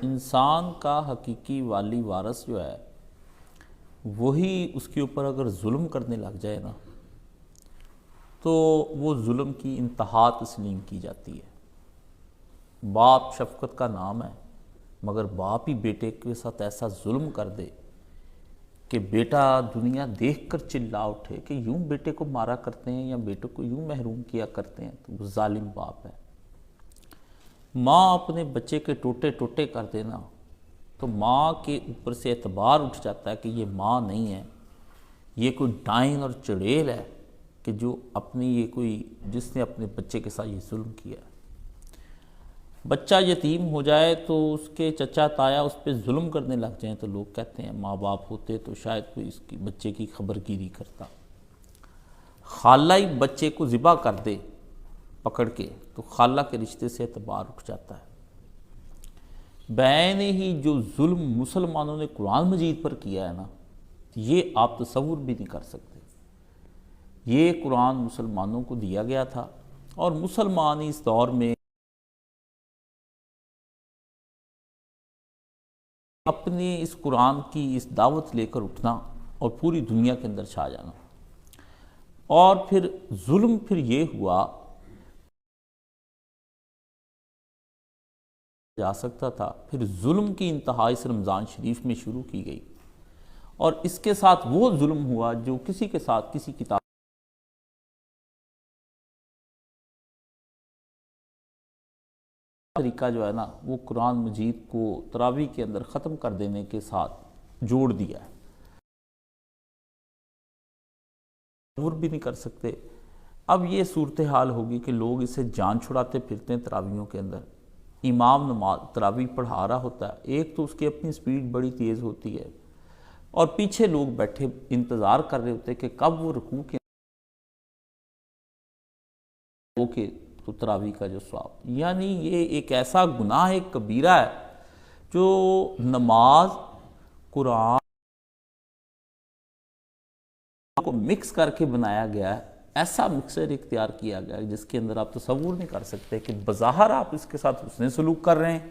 انسان کا حقیقی والی وارث جو ہے وہی اس کے اوپر اگر ظلم کرنے لگ جائے نا تو وہ ظلم کی انتہا تسلیم کی جاتی ہے۔ باپ شفقت کا نام ہے، مگر باپ ہی بیٹے کے ساتھ ایسا ظلم کر دے کہ بیٹا دنیا دیکھ کر چلا اٹھے کہ یوں بیٹے کو مارا کرتے ہیں یا بیٹے کو یوں محروم کیا کرتے ہیں، تو وہ ظالم باپ ہے۔ ماں اپنے بچے کے ٹوٹے ٹوٹے کر دینا تو ماں کے اوپر سے اعتبار اٹھ جاتا ہے کہ یہ ماں نہیں ہے، یہ کوئی ڈائن اور چڑیل ہے کہ جو جس نے اپنے بچے کے ساتھ یہ ظلم کیا ہے۔ بچہ یتیم ہو جائے تو اس کے چچا تایا اس پہ ظلم کرنے لگ جائیں تو لوگ کہتے ہیں ماں باپ ہوتے تو شاید کوئی اس کی بچے کی خبر گیری کرتا۔ خالہ ہی بچے کو ذبح کر دے پکڑ کے تو خالہ کے رشتے سے اعتبار اٹھ جاتا ہے۔ بین ہی جو ظلم مسلمانوں نے قرآن مجید پر کیا ہے نا، یہ آپ تصور بھی نہیں کر سکتے۔ یہ قرآن مسلمانوں کو دیا گیا تھا اور مسلمان اس دور میں اپنے اس قرآن کی اس دعوت لے کر اٹھنا اور پوری دنیا کے اندر چھا جانا۔ اور پھر ظلم پھر یہ ہوا جا سکتا تھا، پھر ظلم کی انتہا اس رمضان شریف میں شروع کی گئی، اور اس کے ساتھ وہ ظلم ہوا جو کسی کے ساتھ کسی کتاب طریقہ جو ہے نا وہ قرآن مجید کو تراویح کے اندر ختم کر دینے کے ساتھ جوڑ دیا ہے۔ تصور بھی نہیں کر سکتے۔ اب یہ صورتحال ہوگی کہ لوگ اسے جان چھڑاتے پھرتے ہیں تراویحوں کے اندر۔ امام نماز تراویح پڑھا رہا ہوتا ہے، ایک تو اس کی اپنی سپیڈ بڑی تیز ہوتی ہے اور پیچھے لوگ بیٹھے انتظار کر رہے ہوتے ہیں کہ کب وہ رکوع کے تو تراویح کا جو ثواب، یعنی یہ ایک ایسا گناہ کبیرہ ہے جو نماز قرآن کو مکس کر کے بنایا گیا ہے، ایسا مکسر اختیار کیا گیا ہے جس کے اندر آپ تصور نہیں کر سکتے کہ بظاہر آپ اس کے ساتھ حسن سلوک کر رہے ہیں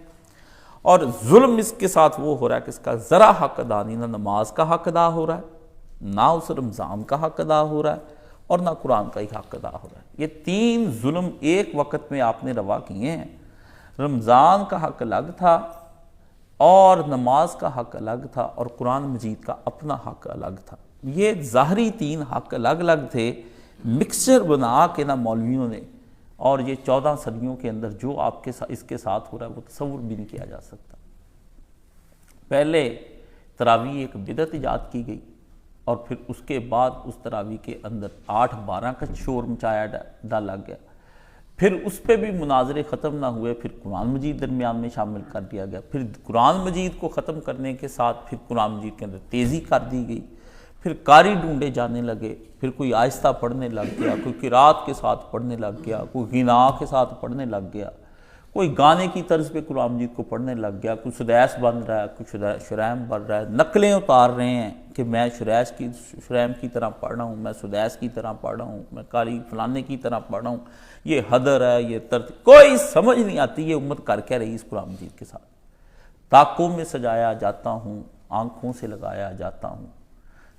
اور ظلم اس کے ساتھ وہ ہو رہا ہے کہ اس کا ذرا حق ادا نہیں، نہ نماز کا حق ادا ہو رہا ہے، نہ اس رمضان کا حق ادا ہو رہا ہے، اور نہ قرآن کا ہی حق ادا ہو رہا ہے۔ یہ تین ظلم ایک وقت میں آپ نے روا کیے ہیں۔ رمضان کا حق الگ تھا اور نماز کا حق الگ تھا اور قرآن مجید کا اپنا حق الگ تھا۔ یہ ظاہری تین حق الگ الگ تھے، مکسچر بنا کے نہ مولویوں نے، اور یہ 14 صدیوں کے اندر جو آپ کے اس کے ساتھ ہو رہا ہے وہ تصور بھی نہیں کیا جا سکتا۔ پہلے تراویح ایک بدعت ایجاد کی گئی اور پھر اس کے بعد اس تراویح کے اندر 8-12 کا شور مچایا ڈالا گیا، پھر اس پہ بھی مناظرے ختم نہ ہوئے، پھر قرآن مجید درمیان میں شامل کر دیا گیا، پھر قرآن مجید کو ختم کرنے کے ساتھ پھر قرآن مجید کے اندر تیزی کر دی گئی، پھر قاری ڈھونڈے جانے لگے، پھر کوئی آہستہ پڑھنے لگ گیا، کوئی قرات کے ساتھ پڑھنے لگ گیا، کوئی غنا کے ساتھ پڑھنے لگ گیا، کوئی گانے کی طرز پہ قرآن مجید کو پڑھنے لگ گیا، کوئی سدیس بن رہا ہے، کوئی شرائم بن رہا ہے، نقلیں اتار رہے ہیں کہ میں شرائم کی طرح پڑھ رہا ہوں، میں سدیس کی طرح پڑھ رہا ہوں، میں قاری فلانے کی طرح پڑھ رہا ہوں، یہ حدر ہے، یہ ترتیب، کوئی سمجھ نہیں آتی یہ امت کر کے رہی اس قرآن مجید کے ساتھ۔ طاقوں میں سجایا جاتا ہوں، آنکھوں سے لگایا جاتا ہوں،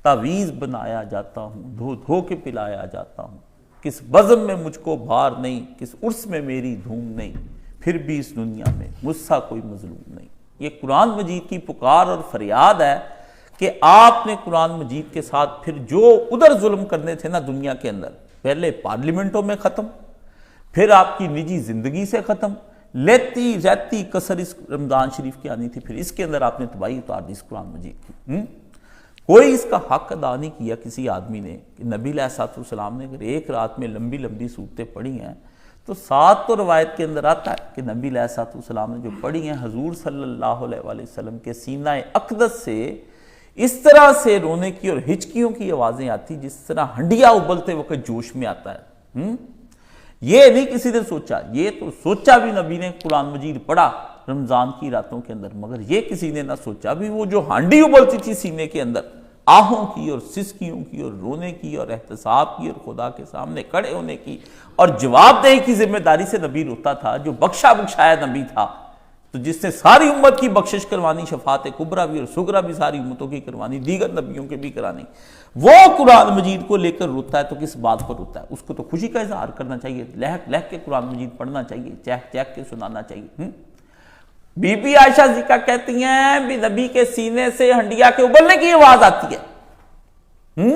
تعویذ بنایا جاتا ہوں، دھو دھو کے پلایا جاتا ہوں، کس بزم میں مجھ کو بھار نہیں، کس عرس میں میری دھوم نہیں، پھر بھی اس دنیا میں مجھ سا کوئی مظلوم نہیں۔ یہ قرآن مجید کی پکار اور فریاد ہے کہ آپ نے قرآن مجید کے ساتھ پھر جو ادھر ظلم کرنے تھے نا دنیا کے اندر، پہلے پارلیمنٹوں میں ختم، پھر آپ کی نجی زندگی سے ختم، لیتی ریتی کسر اس رمضان شریف کی آنی تھی، پھر اس کے اندر آپ نے تباہی اتار دی اس قرآن مجید کی۔ کوئی اس کا حق ادا نہیں کیا کسی آدمی نے کہ نبی علیہ السلام نے اگر ایک رات میں لمبی لمبی صورتیں پڑھی ہیں تو ساتھ تو روایت کے اندر آتا ہے کہ نبی علیہ السلام نے جو پڑھی ہیں حضور صلی اللہ علیہ وآلہ وسلم کے سینہ اقدس سے اس طرح سے رونے کی اور ہچکیوں کی آوازیں آتی جس طرح ہنڈیا ابلتے وقت جوش میں آتا ہے۔ یہ نہیں کسی نے سوچا، یہ تو سوچا بھی نبی نے قرآن مجید پڑھا رمضان کی راتوں کے اندر، مگر یہ کسی نے نہ سوچا بھی وہ جو ہانڈی ابلتی تھی سینے کے اندر آہوں کی اور سسکیوں کی اور رونے کی اور احتساب کی اور خدا کے سامنے کھڑے ہونے کی اور جواب دہی کی ذمہ داری سے نبی روتا تھا، جو بخشا بخشایا نبی تھا، تو جس نے ساری امت کی بخشش کروانی، شفاعت کبریٰ بھی اور صغریٰ بھی ساری امتوں کی کروانی، دیگر نبیوں کے بھی کرانی، وہ قرآن مجید کو لے کر روتا ہے تو کس بات پر روتا ہے؟ اس کو تو خوشی کا اظہار کرنا چاہیے، لہک لہک کے قرآن مجید پڑھنا چاہیے، چہک چہک کے سنانا چاہیے۔ بی بی عائشہ زکا کہتی ہیں بھی نبی کے سینے سے ہنڈیا کے ابلنے کی آواز آتی ہے،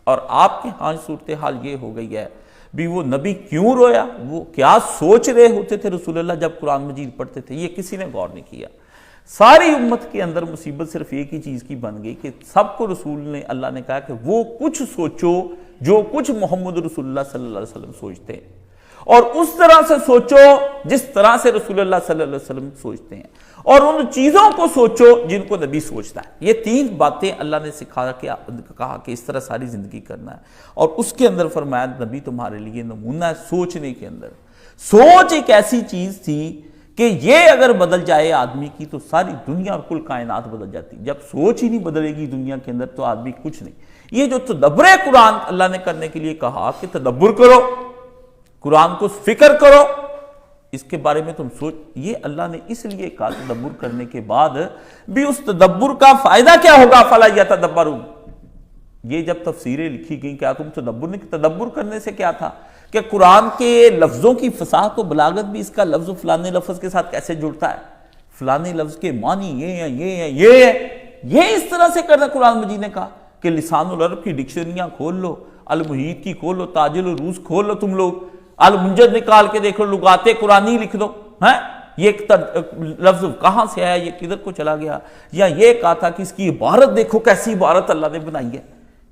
اور آپ کے ہاں صورتحال یہ ہو گئی ہے بھی وہ نبی کیوں رویا، وہ کیا سوچ رہے ہوتے تھے رسول اللہ جب قرآن مجید پڑھتے تھے، یہ کسی نے غور نہیں کیا۔ ساری امت کے اندر مصیبت صرف ایک ہی چیز کی بن گئی کہ سب کو رسول نے، اللہ نے کہا کہ وہ کچھ سوچو جو کچھ محمد رسول اللہ صلی اللہ علیہ وسلم سوچتے ہیں، اور اس طرح سے سوچو جس طرح سے رسول اللہ صلی اللہ علیہ وسلم سوچتے ہیں، اور ان چیزوں کو سوچو جن کو نبی سوچتا ہے۔ یہ تین باتیں اللہ نے سکھا کے کہا کہ اس طرح ساری زندگی کرنا ہے، اور اس کے اندر فرمایا نبی تمہارے لیے نمونہ ہے سوچنے کے اندر۔ سوچ ایک ایسی چیز تھی کہ یہ اگر بدل جائے آدمی کی تو ساری دنیا اور کل کائنات بدل جاتی۔ جب سوچ ہی نہیں بدلے گی دنیا کے اندر تو آدمی کچھ نہیں۔ یہ جو تدبر قرآن اللہ نے کرنے کے لیے کہا کہ تدبر کرو، قرآن کو فکر کرو، اس کے بارے میں تم سوچ، یہ اللہ نے اس لیے کہا تدبر کرنے کے بعد بھی اس تدبر کا فائدہ کیا ہوگا؟ فلا یتدبرون۔ یہ جب تفسیریں لکھی گئیں، کیا تم تدبر نہیں؟ تدبر کرنے سے کیا تھا کہ قرآن کے لفظوں کی فصاحت و بلاغت بھی، اس کا لفظ فلانے لفظ کے ساتھ کیسے جڑتا ہے، فلانے لفظ کے معنی یہ ہے، یہ ہے، یہ ہے، یہ اس طرح سے کرنا۔ قرآن مجید نے کہا کہ لسان العرب کی ڈکشنریاں کھول لو، المحیط کی کھول لو، تاج العروض کھول لو، تم لوگ المنجد نکال کے دیکھو، لغات قرآنی لکھ دو، یہ لفظ کہاں سے آیا، یہ کدھر کو چلا گیا، یا یہ کہا تھا کہ اس کی عبارت دیکھو کیسی عبارت اللہ نے بنائی ہے،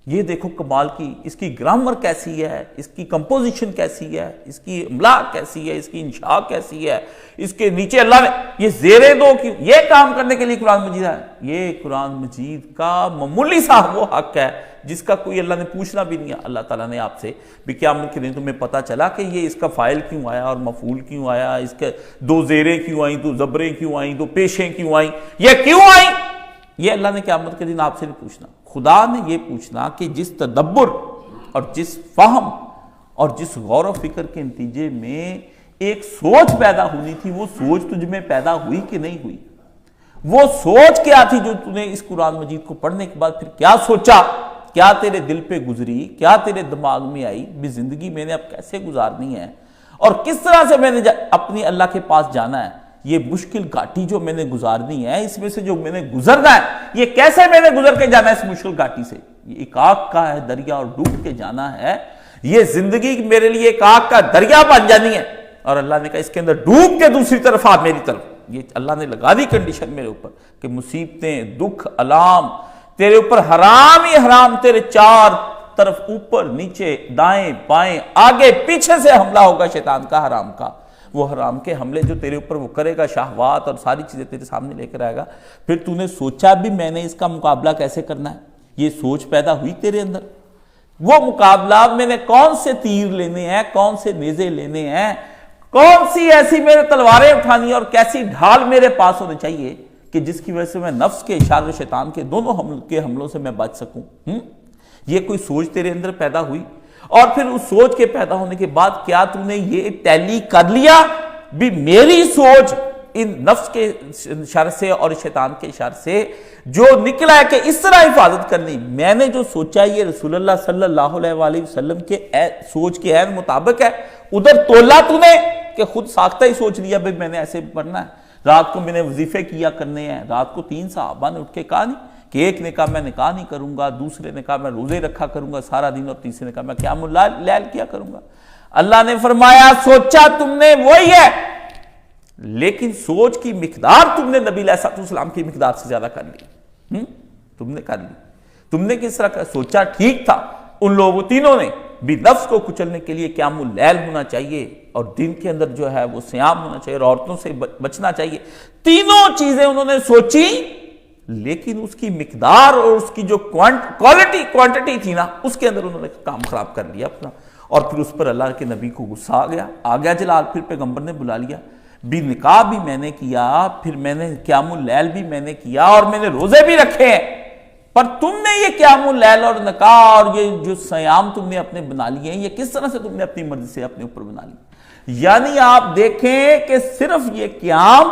یہ دیکھو کمال کی، اس کی گرامر کیسی ہے، اس کی کمپوزیشن کیسی ہے، اس کی املا کیسی ہے، اس کی انشاء کیسی ہے، اس کے نیچے اللہ نے یہ زیریں دو کی، یہ کام کرنے کے لیے قرآن مجید ہے۔ یہ قرآن مجید کا معمولی سا وہ حق ہے جس کا کوئی اللہ نے پوچھنا بھی نہیں ہے۔ اللہ تعالیٰ نے آپ سے بھی قیامت کے دن تمہیں پتہ چلا کہ یہ اس کا فاعل کیوں آیا اور مفعول کیوں آیا، اس کے دو زیریں کیوں آئیں، دو زبریں کیوں آئیں، دو پیشیں کیوں آئیں، یہ کیوں آئیں، یہ اللہ نے قیامت کے دن آپ سے نہیں پوچھنا۔ خدا نے یہ پوچھنا کہ جس تدبر اور جس فہم اور جس غور و فکر کے نتیجے میں ایک سوچ پیدا ہونی تھی، وہ سوچ تجھ میں پیدا ہوئی کہ نہیں ہوئی؟ وہ سوچ کیا تھی جو تُو نے اس قرآن مجید کو پڑھنے کے بعد پھر کیا سوچا، کیا تیرے دل پہ گزری، کیا تیرے دماغ میں آئی بھی زندگی میں نے اب کیسے گزارنی ہے، اور کس طرح سے میں نے اپنی اللہ کے پاس جانا ہے، یہ مشکل گھاٹی جو میں نے گزارنی ہے، اس میں سے جو میں نے گزرنا ہے، یہ کیسے میں نے گزر کے جانا ہے اس مشکل گھاٹی سے، یہ ایک آگ کا ہے دریا اور ڈوب کے جانا ہے، یہ زندگی میرے لیے ایک آگ کا دریا بن جانی ہے، اور اللہ نے کہا اس کے اندر ڈوب کے دوسری طرف آ میری طرف۔ یہ اللہ نے لگا دی کنڈیشن میرے اوپر کہ مصیبتیں، دکھ، الام تیرے اوپر حرام ہی حرام، تیرے چار طرف اوپر نیچے دائیں بائیں آگے پیچھے سے حملہ ہوگا شیطان کا، حرام کا، وہ حرام کے حملے جو تیرے اوپر وہ کرے گا، شہوات اور ساری چیزیں تیرے سامنے لے کر آئے گا۔ پھر تو نے سوچا بھی میں نے اس کا مقابلہ کیسے کرنا ہے، یہ سوچ پیدا ہوئی تیرے اندر، وہ مقابلہ میں نے کون سے تیر لینے ہیں، کون سے نیزے لینے ہیں، کون سی ایسی میرے تلواریں اٹھانی اور کیسی ڈھال میرے پاس ہونے چاہیے کہ جس کی وجہ سے میں نفس کے اشارے شیطان کے دونوں حملوں سے میں بچ سکوں۔ یہ کوئی سوچ تیرے اندر پیدا ہوئی، اور پھر اس سوچ کے پیدا ہونے کے بعد کیا تو نے یہ ٹیلی کر لیا بھی میری سوچ ان نفس کے شر سے اور شیطان کے شر سے جو نکلا ہے کہ اس طرح حفاظت کرنی، میں نے جو سوچا یہ رسول اللہ صلی اللہ علیہ وآلہ وسلم کے سوچ کے عین مطابق ہے، ادھر تولا تو نے کہ خود ساختہ ہی سوچ لیا بھئی میں نے ایسے پڑھنا ہے، رات کو میں نے وظیفے کیا کرنے ہیں، رات کو 3 صحابہ نے اٹھ کے کہا نہیں کہ ایک نے کہا میں نکاح نہیں کروں گا، دوسرے نے کہا میں روزے رکھا کروں گا سارا دن، اور تیسرے نے کہا میں قیام اللیل کیا کروں گا۔ اللہ نے فرمایا سوچا تم نے وہی ہے، لیکن سوچ کی مقدار تم نے نبی علیہ السلام کی مقدار سے زیادہ کر لی، تم نے کر لی۔ تم نے کس طرح سوچا ٹھیک تھا، ان لوگوں تینوں نے بھی نفس کو کچلنے کے لیے قیام اللیل ہونا چاہیے، اور دن کے اندر جو ہے وہ صیام ہونا چاہیے، اور عورتوں سے بچنا چاہیے، تینوں چیزیں انہوں نے سوچی، لیکن اس کی مقدار اور اس کی جو کوانٹٹی تھی نا، اس کے اندر انہوں نے کام خراب کر لیا اپنا، اور پھر اس پر اللہ کے نبی کو غصہ آ گیا جلال، پھر پیغمبر نے بلا لیا بھی نکاح بھی میں نے کیا، پھر میں نے قیام اللیل بھی میں نے کیا، اور میں نے روزے بھی رکھے ہیں، پر تم نے یہ قیام اللیل اور نکاح اور یہ جو صیام تم نے اپنے بنا لیے ہیں، یہ کس طرح سے تم نے اپنی مرضی سے اپنے اوپر بنا لی؟ یعنی آپ دیکھیں کہ صرف یہ قیام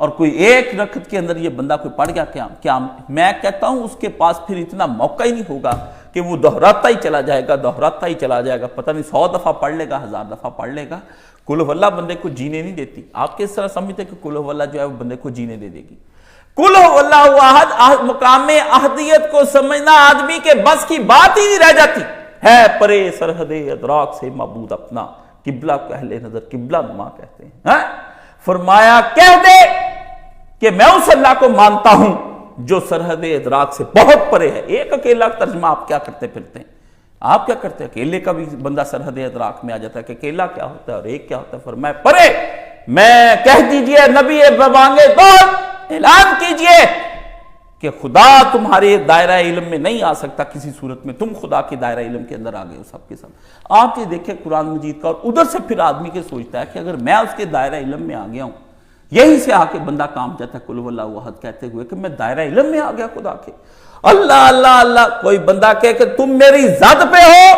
اور کوئی ایک رکعت کے اندر یہ بندہ کوئی پڑھ گیا کیا میں کہتا ہوں اس کے پاس پھر اتنا موقع ہی نہیں ہوگا کہ وہ دہراتا ہی چلا جائے گا، پتہ نہیں 100 دفعہ پڑھ لے گا، 1000 دفعہ پڑھ لے گا۔ قل ہو اللہ بندے کو جینے نہیں دیتی۔ آپ کس طرح سمجھتے کہ قل ہو اللہ جو ہے وہ بندے کو جینے دے گی؟ قل ہو اللہ احد مقام احدیت کو سمجھنا آدمی کے بس کی بات ہی نہیں رہ جاتی ہے۔ پرے سرحد ادراک سے معبود اپنا، قبلہ کو اہل نظر قبلہ نما کہتے ہیں۔ فرمایا کہہ دے کہ میں اس اللہ کو مانتا ہوں جو سرحد ادراک سے بہت پرے ہے۔ ایک اکیلا ترجمہ آپ کیا کرتے پھرتے ہیں؟ آپ کیا کرتے ہیں؟ اکیلے کا بھی بندہ سرحد ادراک میں آ جاتا ہے کہ اکیلا کیا ہوتا ہے اور ایک کیا ہوتا ہے۔ فرمایا پرے، میں کہہ دیجئے نبی بانگے دور اعلان کیجئے کہ خدا تمہارے دائرہ علم میں نہیں آ سکتا کسی صورت میں، تم خدا کے دائرہ علم کے اندر آ گئے ہو سب کے سب۔ آپ یہ دیکھیں قرآن مجید کا، اور ادھر سے پھر آدمی کے سوچتا ہے کہ اگر میں اس کے دائرہ علم میں آ گیا ہوں، یہی سے آ کے بندہ کام جاتا ہے قل ہو اللہ احد کہتے ہوئے کہ میں دائرہ علم میں آ گیا خدا کے۔ اللہ اللہ اللہ، کوئی بندہ کہے کہ تم میری ذات پہ ہو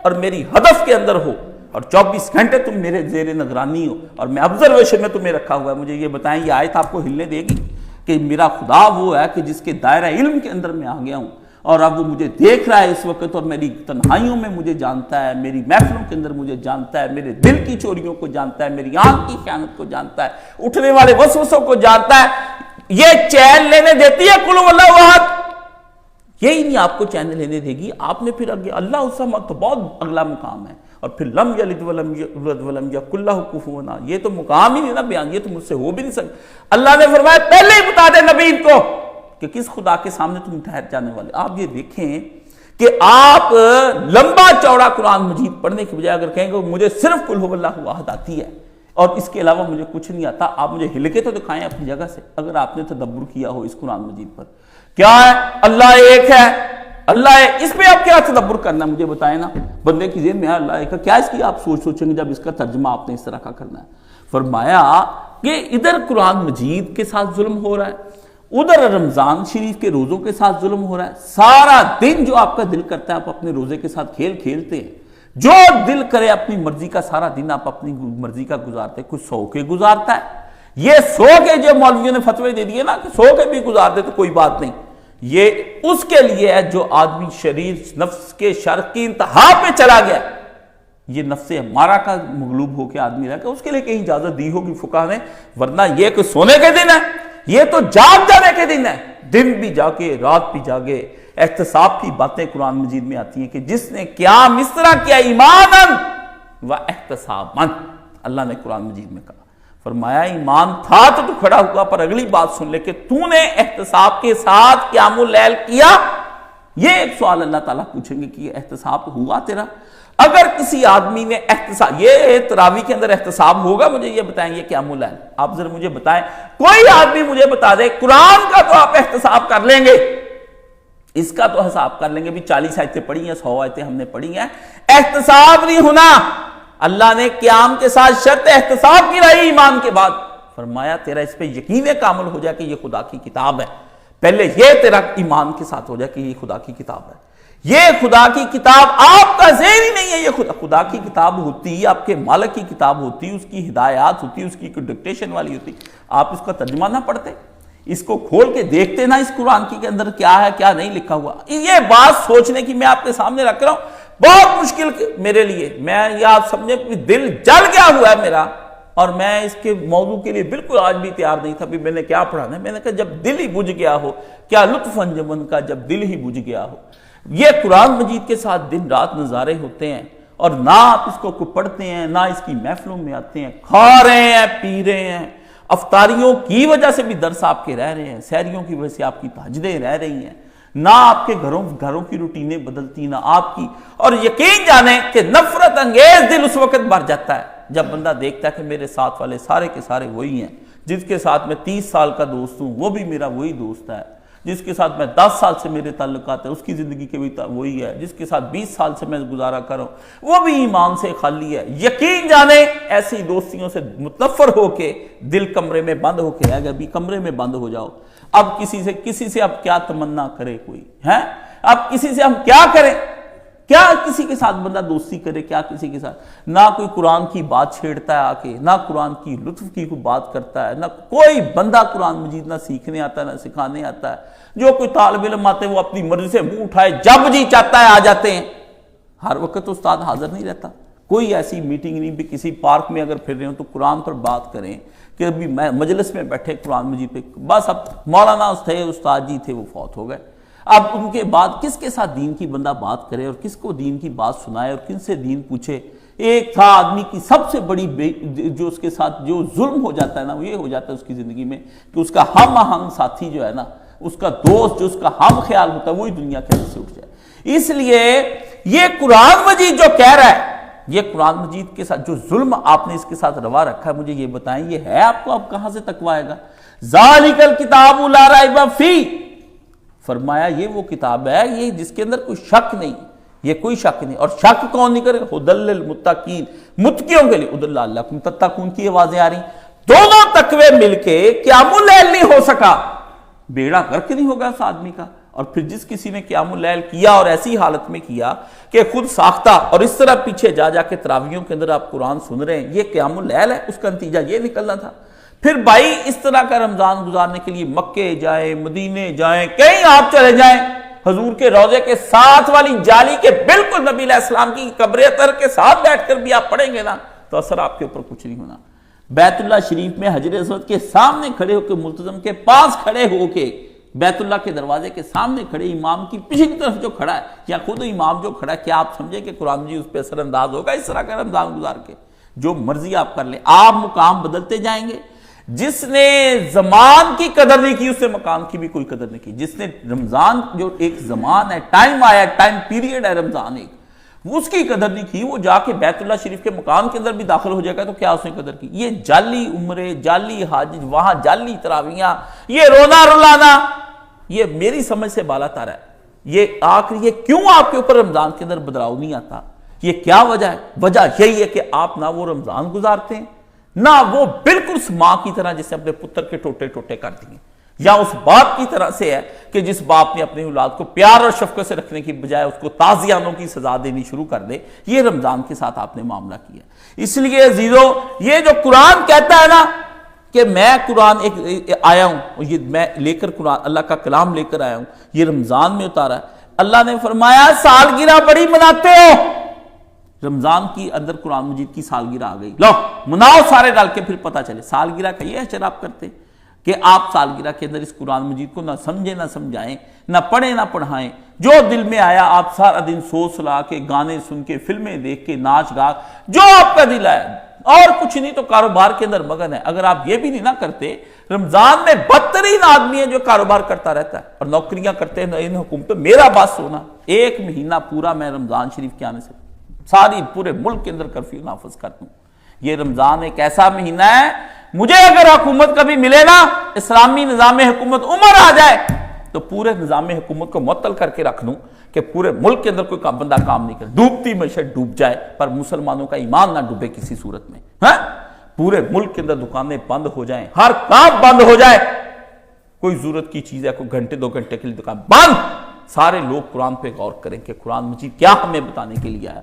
اور میری ہدف کے اندر ہو اور 24 گھنٹے تم میرے زیر نگرانی ہو اور میں آبزرویشن میں تمہیں رکھا ہوا ہے، مجھے یہ بتائیں یہ آیت آپ کو ہلنے دے گی کہ میرا خدا وہ ہے کہ جس کے دائرہ علم کے اندر میں آ گیا ہوں اور اب وہ مجھے دیکھ رہا ہے اس وقت، اور میری تنہائیوں میں مجھے جانتا ہے، میری محفلوں کے اندر مجھے جانتا ہے، میرے دل کی چوریوں کو جانتا ہے، میری آنکھ کی خیانت کو جانتا ہے، اٹھنے والے وسوسوں کو جانتا ہے۔ یہ چین لینے دیتی ہے قل ہو اللہ احد؟ یہی نہیں آپ کو چین لینے دے گی۔ آپ نے پھر اگے اللہ الصمد تو بہت اگلا مقام ہے، اور پھر لم یلد ولم یولد ولم یکن لہ کفوا احد، یہ تو مقام ہی نہیں نا بیان، یہ تو مجھ سے ہو بھی نہیں سکتا۔ اللہ نے فرمایا پہلے ہی بتا دے نبی ان کو کہ کس خدا کے سامنے تم ٹھہر جانے والے۔ آپ یہ دیکھیں کہ آپ لمبا چوڑا قرآن مجید پڑھنے کی بجائے اگر کہیں گے مجھے صرف قل ہو اللہ احد آتی ہے اور اس کے علاوہ مجھے کچھ نہیں آتا، آپ مجھے ہل کے تو دکھائیں اپنی جگہ سے اگر آپ نے تدبر کیا ہو اس قرآن مجید پر۔ کیا ہے؟ اللہ ایک ہے، اللہ ہے، اس پہ آپ کیا تدبر کرنا ہے مجھے بتائیں نا۔ بندے کی ذہن میں ہے اللہ ایک ہے، کیا اس کی آپ سوچیں گے جب اس کا ترجمہ آپ نے اس طرح کا کرنا ہے؟ فرمایا کہ ادھر قرآن مجید کے ساتھ ظلم ہو رہا ہے، ادھر رمضان شریف کے روزوں کے ساتھ ظلم ہو رہا ہے۔ سارا دن جو آپ کا دل کرتا ہے آپ اپنے روزے کے ساتھ کھیل کھیلتے ہیں، جو دل کرے اپنی مرضی کا سارا دن آپ اپنی مرضی کا گزارتے ہیں۔ کچھ سو کے گزارتا ہے، یہ سو کے جو مولویوں نے فتوے دے دیے نا کہ سو کے بھی گزار دے تو کوئی بات نہیں، یہ اس کے لیے ہے جو آدمی شریر نفس کے شر کی انتہا پہ چلا گیا، یہ نفس ہمارا کا مغلوب ہو کے آدمی رہ گیا، اس کے لیے کہیں اجازت دی ہوگی فقہ نے، ورنہ یہ کہ سونے کے دن ہے، یہ تو جاگ جانے کے دن ہے، دن بھی جاگے رات بھی جاگے۔ احتساب کی باتیں قرآن مجید میں آتی ہیں کہ جس نے قیام اس طرح کیا ایماناً و احتساباً، اللہ نے قرآن مجید میں کہا، فرمایا ایمان تھا تو کھڑا ہوا، پر اگلی بات سن لے کہ تو نے احتساب کے ساتھ قیام اللیل کیا۔ یہ ایک سوال اللہ تعالیٰ پوچھیں گے کہ یہ احتساب ہوا تیرا؟ اگر کسی آدمی نے احتساب، یہ تراویح کے اندر احتساب ہوگا؟ مجھے یہ بتائیں یہ قیام اللیل، آپ ذرا مجھے بتائیں، کوئی آدمی مجھے بتا دے قرآن کا تو آپ احتساب کر لیں گے، اس کا تو حساب کر لیں گے، بھی 40 آیتیں پڑھی ہیں، 100 آیتیں ہم نے پڑھی ہیں، احتساب نہیں ہونا۔ اللہ نے قیام کے ساتھ شرط احتساب کی لائی ایمان کے بعد، فرمایا تیرا اس پہ یقین کامل ہو جائے کہ یہ خدا کی کتاب ہے، پہلے یہ تیرا ایمان کے ساتھ ہو جائے کہ یہ خدا کی کتاب ہے۔ یہ خدا کی کتاب آپ کا ذہن ہی نہیں ہے، یہ خدا کی کتاب ہوتی، آپ کے مالک کی کتاب ہوتی، اس کی ہدایات ہوتی، اس کی ڈکٹیشن والی ہوتی، آپ اس کا ترجمہ نہ پڑھتے، اس کو کھول کے دیکھتے نا اس قرآن کی کے اندر کیا ہے کیا نہیں لکھا ہوا۔ یہ بات سوچنے کی میں آپ کے سامنے رکھ رہا ہوں، بہت مشکل میرے لیے، میں یہ آپ سمجھے دل جل گیا ہوا ہے میرا، اور میں اس کے موضوع کے لیے بالکل آج بھی تیار نہیں تھا، میں نے کیا پڑھانا ہے، میں نے کہا جب دل ہی بجھ گیا ہو، کیا لطف انجمن کا جب دل ہی بجھ گیا ہو۔ یہ قرآن مجید کے ساتھ دن رات نظارے ہوتے ہیں، اور نہ آپ اس کو پڑھتے ہیں، نہ اس کی محفلوں میں آتے ہیں، کھا رہے ہیں پی رہے ہیں، افطاریوں کی وجہ سے بھی درس آپ کے رہ رہے ہیں، سحریوں کی وجہ سے آپ کی تہجدیں رہ رہی ہیں، نہ آپ کے گھروں کی روٹینیں بدلتی، نہ آپ کی، اور یقین جانیں کہ نفرت انگیز دل اس وقت بھر جاتا ہے جب بندہ دیکھتا ہے کہ میرے ساتھ والے سارے کے سارے وہی ہیں، جس کے ساتھ میں 30 سال کا دوست ہوں وہ بھی میرا وہی دوست ہے، جس کے ساتھ میں 10 سال سے میرے تعلقات ہیں اس کی زندگی کے بھی وہی ہے، جس کے ساتھ 20 سال سے میں گزارا کروں وہ بھی ایمان سے خالی ہے۔ یقین جانیں ایسی دوستیوں سے متنفر ہو کے دل کمرے میں بند ہو کے رہ گیا، بھی کمرے میں بند ہو جاؤ، اب کسی سے اب کیا تمنا کرے کوئی ہے، اب کسی سے ہم کیا کریں؟ کیا کسی کے ساتھ بندہ دوستی کرے, کیا کسی کے ساتھ, نہ کوئی قرآن کی بات چھیڑتا ہے آ کے, نہ قرآن کی لطف کی کوئی بات کرتا ہے, نہ کوئی بندہ قرآن مجید نہ سیکھنے آتا ہے نہ سکھانے آتا ہے. جو کوئی طالب علم آتے ہیں وہ اپنی مرضی سے منہ اٹھائے جب جی چاہتا ہے آ جاتے ہیں. ہر وقت استاد حاضر نہیں رہتا. کوئی ایسی میٹنگ نہیں بھی کسی پارک میں اگر پھر رہے ہوں تو قرآن پر بات کریں کہ ابھی مجلس میں بیٹھے قرآن مجید پہ, بس اب مولانا تھے, استاد جی تھے, وہ فوت ہو گئے. اب ان کے بعد کس کے ساتھ دین کی بندہ بات کرے اور کس کو دین کی بات سنائے اور کن سے دین پوچھے. ایک تھا آدمی کی سب سے بڑی جو اس کے ساتھ جو ظلم ہو جاتا ہے نا, وہ یہ ہو جاتا ہے اس کی زندگی میں کہ اس کا ہم آہنگ ساتھی جو ہے نا, اس کا دوست جو اس کا ہم خیال ہوتا ہے, وہی دنیا کے اندر سے اٹھ جائے. اس لیے یہ قرآن مجید جو کہہ رہا ہے, یہ قرآن مجید کے ساتھ جو ظلم آپ نے اس کے ساتھ روا رکھا ہے, مجھے یہ بتائیں یہ ہے آپ کو, اب کہاں سے تقوی آئے گا؟ ذالک الکتاب لا ریب فیہ, فرمایا یہ وہ کتاب ہے یہ جس کے اندر کوئی شک نہیں, یہ کوئی شک نہیں. اور شک کون نہیں کرے گا؟ ھدی للمتقین, متقیوں کے لیے. ادعوا لعلکم تتقون کی آوازیں آ رہی. دونوں تقوی مل کے قیام اللیل نہیں ہو سکا, بیڑا غرق نہیں ہوگا اس آدمی کا. اور پھر جس کسی نے قیام اللیل کیا اور ایسی حالت میں کیا کہ خود ساختہ اور اس طرح پیچھے جا جا کے تراویحوں کے اندر آپ قرآن سن رہے ہیں, یہ قیام اللیل ہے, اس کا نتیجہ یہ نکلنا تھا. پھر بھائی اس طرح کا رمضان گزارنے کے لیے مکے جائیں, مدینے جائیں, کہیں آپ چلے جائیں, حضور کے روضے کے ساتھ والی جالی کے بالکل نبی علیہ السلام کی قبر اطہر کے ساتھ بیٹھ کر بھی آپ پڑھیں گے نا, تو اثر آپ کے اوپر کچھ نہیں ہونا. بیت اللہ شریف میں حجر اسود کے سامنے کھڑے ہو کے, ملتزم کے پاس کھڑے ہو کے, بیت اللہ کے دروازے کے سامنے کھڑے, امام کی پیچھے کی طرف جو کھڑا ہے یا خود امام جو کھڑا ہے, کیا آپ سمجھیں کہ قرآن جی اس پہ اثر انداز ہوگا؟ اس طرح کا رمضان گزار کے جو مرضی آپ کر لیں, آپ مقام بدلتے جائیں گے. جس نے زمان کی قدر نہیں کی اس نے مقام کی بھی کوئی قدر نہیں کی. جس نے رمضان جو ایک زمان ہے, ٹائم آیا, ٹائم پیریڈ ہے رمضان ایک, اس کی قدر نہیں کی, وہ جا کے بیت اللہ شریف کے مقام کے اندر بھی داخل ہو جائے گا تو کیا اس نے قدر کی؟ یہ جعلی عمرے, جعلی حج, وہاں جعلی تراویحاں, یہ رونا رلانا, یہ میری سمجھ سے بالا تر ہے. یہ آخر یہ کیوں آپ کے اوپر رمضان کے اندر بدلاؤ نہیں آتا؟ یہ کیا وجہ ہے؟ وجہ یہی ہے کہ آپ نہ وہ رمضان گزارتے ہیں, نہ وہ بالکل اس ماں کی طرح جسے اپنے پتر کے ٹوٹے ٹوٹے کر دیے, یا اس باپ کی طرح سے ہے کہ جس باپ نے اپنی اولاد کو پیار اور شفقت سے رکھنے کی بجائے اس کو تعزیانوں کی سزا دینی شروع کر دے. یہ رمضان کے ساتھ آپ نے معاملہ کیا. اس لیے عزیزو, یہ جو قرآن کہتا ہے نا کہ میں قرآن ایک آیا ہوں, یہ میں لے کر قرآن اللہ کا کلام لے کر آیا ہوں, یہ رمضان میں اتارا ہے. اللہ نے فرمایا سالگرہ بڑی مناتے ہو, رمضان کی اندر قرآن مجید کی سالگرہ آ گئی, لو مناؤ سارے ڈال کے, پھر پتہ چلے سالگرہ کا یہ اشر آپ کرتے کہ آپ سالگرہ کے اندر اس قرآن مجید کو نہ سمجھیں نہ سمجھائیں, نہ پڑھیں نہ پڑھائیں, جو دل میں آیا آپ سارا دن سو سلا کے, گانے سن کے, فلمیں دیکھ کے, ناچ گا, جو آپ کا دل آیا, اور کچھ نہیں تو کاروبار کے اندر مگن ہے. اگر آپ یہ بھی نہیں نہ کرتے, رمضان میں بدترین آدمی ہے جو کاروبار کرتا رہتا ہے اور نوکریاں کرتے ہیں ان حکومتوں. میرا بات سونا, ایک مہینہ پورا میں رمضان شریف کے آنے سے ساری پورے ملک کے اندر کرفیو نافذ کر دوں. یہ رمضان ایک ایسا مہینہ ہے, مجھے اگر حکومت کبھی ملے نا, اسلامی نظام حکومت عمر آ جائے, تو پورے نظام حکومت کو معطل کر کے رکھ دوں کہ پورے ملک کے اندر کوئی بندہ کام نہیں کرے, ڈوبتی معیشت ڈوب جائے پر مسلمانوں کا ایمان نہ ڈوبے کسی صورت میں. ہاں, پورے ملک کے اندر دکانیں بند ہو جائیں, ہر کام بند ہو جائے, کوئی ضرورت کی چیز ہے, کوئی گھنٹے 2 گھنٹے کے لیے دکان بند, سارے لوگ قرآن پہ غور کریں کہ قرآن مجید کیا ہمیں بتانے کے لیے آیا.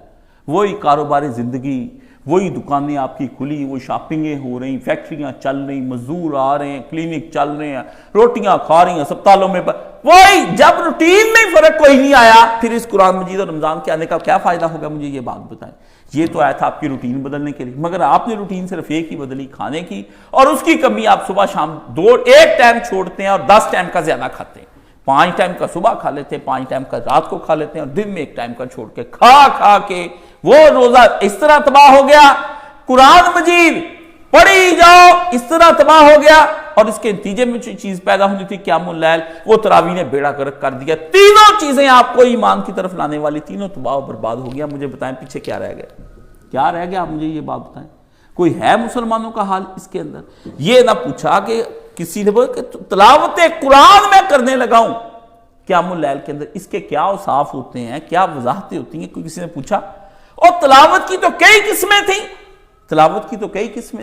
وہی کاروبار زندگی, وہی دکانیں آپ کی کھلی, وہ شاپنگیں ہو رہی, فیکٹریاں چل رہی, مزدور آ رہے ہیں, کلینک چل رہے ہیں, روٹیاں کھا رہی ہیں اسپتالوں میں, وہی جب روٹین میں فرق کوئی نہیں آیا, پھر اس قرآن مجید اور رمضان کے آنے کا کیا فائدہ ہوگا؟ مجھے یہ بات بتائیں. یہ تو آیا تھا آپ کی روٹین بدلنے کے لیے, مگر آپ نے روٹین صرف ایک ہی بدلی, کھانے کی, اور اس کی کمی آپ صبح شام ایک ٹائم چھوڑتے ہیں اور 10 ٹائم کا زیادہ کھاتے ہیں. 5 ٹائم کا صبح کھا لیتے ہیں, 5 ٹائم کا رات کو کھا لیتے ہیں, اور دن میں 1 ٹائم کا چھوڑ کے کھا کھا کے وہ روزہ اس طرح تباہ ہو گیا, قرآن مجید پڑھی جاؤ اس طرح تباہ ہو گیا, اور اس کے نتیجے میں جو چیز پیدا ہونی تھی قیام اللیل, وہ تراویح نے بیڑا غرق کر دیا. تینوں چیزیں آپ کو ایمان کی طرف لانے والی, تینوں تباہ و برباد ہو گیا. مجھے بتائیں پیچھے کیا رہ گیا؟ کیا رہ گیا؟ آپ مجھے یہ بات بتائیں. کوئی ہے مسلمانوں کا حال اس کے اندر؟ یہ نہ پوچھا کہ کسی نے بولا کہ تلاوت قرآن میں کرنے لگا ہوں قیام اللیل کے اندر, اس کے کیا اوصاف ہوتے ہیں, کیا وضاحتیں ہوتی ہیں, کوئی کسی نے پوچھا؟ اور تلاوت کی تو کئی قسمیں تھیں, تلاوت کی تو کئی قسمیں